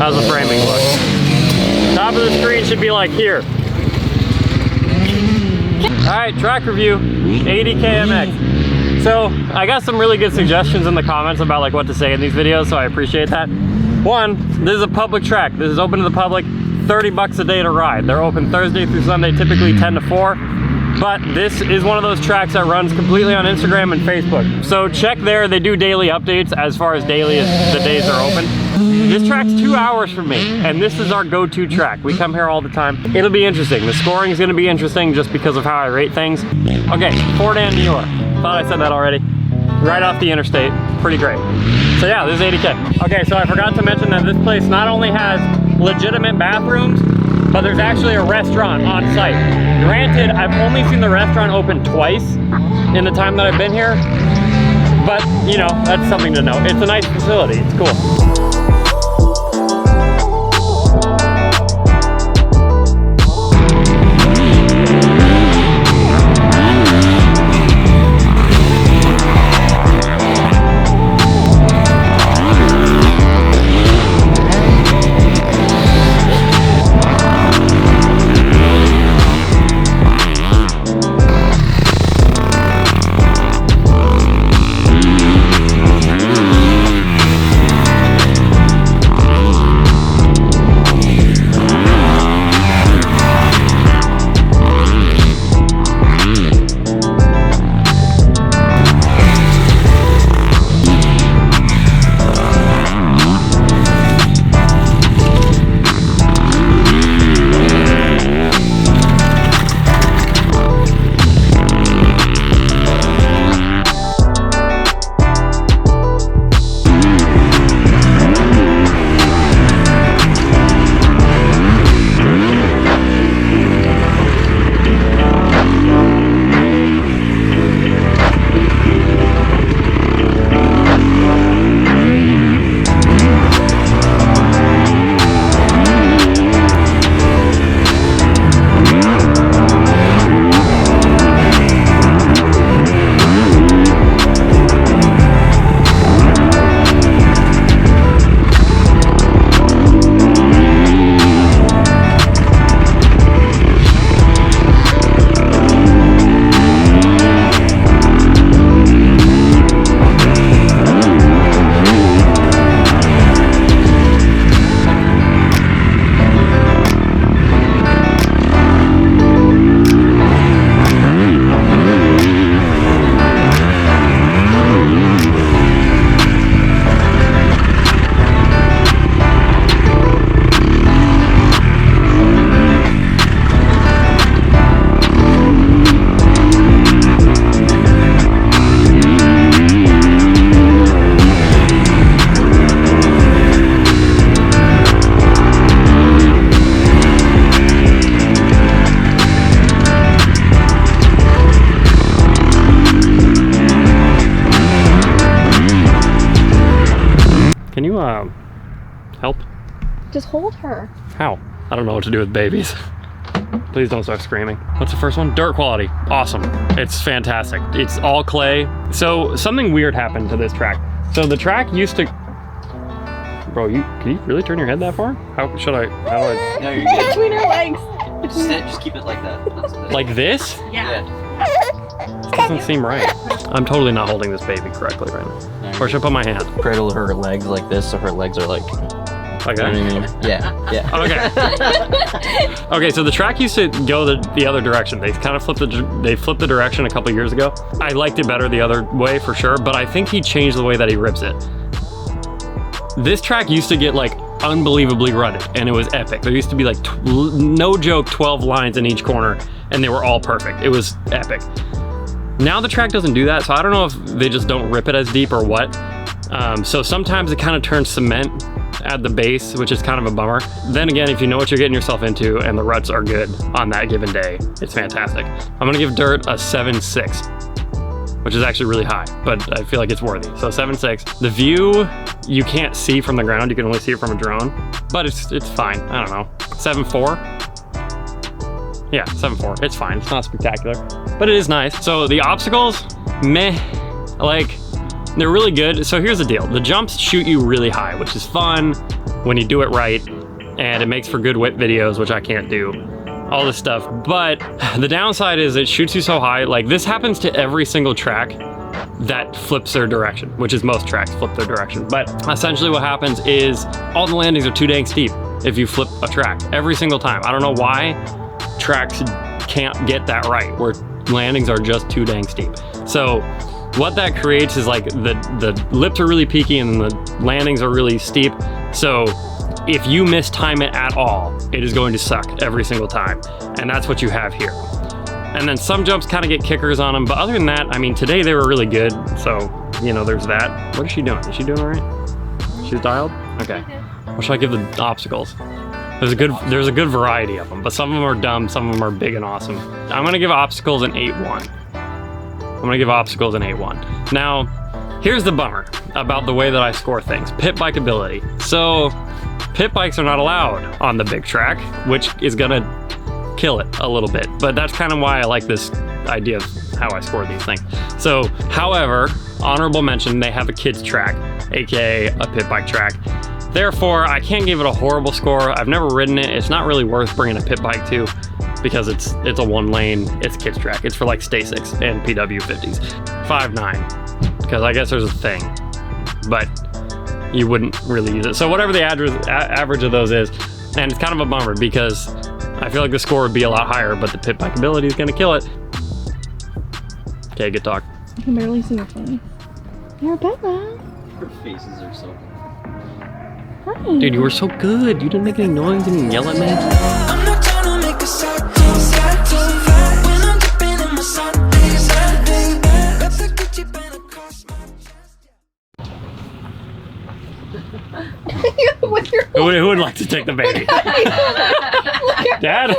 How's the framing look? Top of the screen should be like here. All right, track review, ADK MX. So I got some really good suggestions in the comments about like what to say in these videos, so I appreciate that. One, this is a public track. This is open to the public, 30 bucks a day to ride. They're open Thursday through Sunday, typically 10 to 4. But this is one of those tracks that runs completely on Instagram and Facebook. So check there, they do daily updates as far as daily as the days are open. This track's 2 hours from me, and this is our go-to track. We come here all the time. It'll be interesting. The scoring is gonna be interesting just because of how I rate things. Okay, Fort Ann, New York. Thought I said that already. Right off the interstate, pretty great. So yeah, this is ADK. Okay, so I forgot to mention that this place not only has legitimate bathrooms, but there's actually a restaurant on site. Granted, I've only seen the restaurant open twice in the time that I've been here, but you know, that's something to know. It's a nice facility, it's cool. Can you help? Just hold her. How? I don't know what to do with babies. Please don't start screaming. What's the first one? Dirt quality. Awesome. It's fantastic. It's all clay. So something weird happened to this track. So the track used to... Bro, can you really turn your head that far? How do I... No, you're good. Between her legs. Just keep it like that. Like this? Yeah. This doesn't seem right. I'm totally not holding this baby correctly right now. Or should I put my hand? Cradle her legs like this so her legs are like... Like You that? know what I mean? Yeah. Okay. Okay, so the track used to go the other direction. They kind of flipped the direction a couple years ago. I liked it better the other way for sure, but I think he changed the way that he rips it. This track used to get like unbelievably rutted, and it was epic. There used to be like, no joke, 12 lines in each corner, and they were all perfect. It was epic. Now the track doesn't do that, so I don't know if they just don't rip it as deep or what. So sometimes it kind of turns cement at the base, which is kind of a bummer. Then again, if you know what you're getting yourself into and the ruts are good on that given day, it's fantastic. I'm gonna give dirt a 7.6, which is actually really high, but I feel like it's worthy. So 7.6. The view, you can't see from the ground, you can only see it from a drone, but it's fine, I don't know. 7.4? Yeah, 7.4, it's fine, it's not spectacular, but it is nice. So the obstacles, meh, like, they're really good. So here's the deal. The jumps shoot you really high, which is fun. when you do it right, and it makes for good whip videos, which I can't do. All this stuff, but the downside is it shoots you so high. Like this happens to every single track that flips their direction, which is most tracks flip their direction. But essentially what happens is all the landings are too dang steep if you flip a track every single time. I don't know why tracks can't get that right, where landings are just too dang steep. So what that creates is like the lips are really peaky and the landings are really steep. So if you mistime it at all, it is going to suck every single time. And that's what you have here. And then some jumps kind of get kickers on them. But other than that, I mean, today they were really good. So, you know, there's that. What is she doing? Is she doing all right? She's dialed? Okay. What should I give the obstacles? There's a good variety of them, but some of them are dumb, some of them are big and awesome. I'm gonna give obstacles an 8-1. I'm gonna give obstacles an 8-1. Now, here's the bummer about the way that I score things. Pit bike ability. So, pit bikes are not allowed on the big track, which is gonna kill it a little bit. But that's kind of why I like this idea of how I score these things. So, however, honorable mention, they have a kids track, AKA a pit bike track. Therefore, I can't give it a horrible score. I've never ridden it. It's not really worth bringing a pit bike to because it's a 1 lane, it's a kids track. It's for like Stasics and PW50s. 5.9, because I guess there's a thing, but you wouldn't really use it. So whatever the average of those is, and it's kind of a bummer because I feel like the score would be a lot higher, but the pit bike ability is gonna kill it. Okay, good talk. I can barely see your face. Arabella. Her faces are so good. Hi. Dude, you were so good. You didn't make any noise, didn't yell at me. I'm not trying to make a sad when I'm dipping in my sun. Got the Gucci band across my With your Who would like to take the baby? Dad?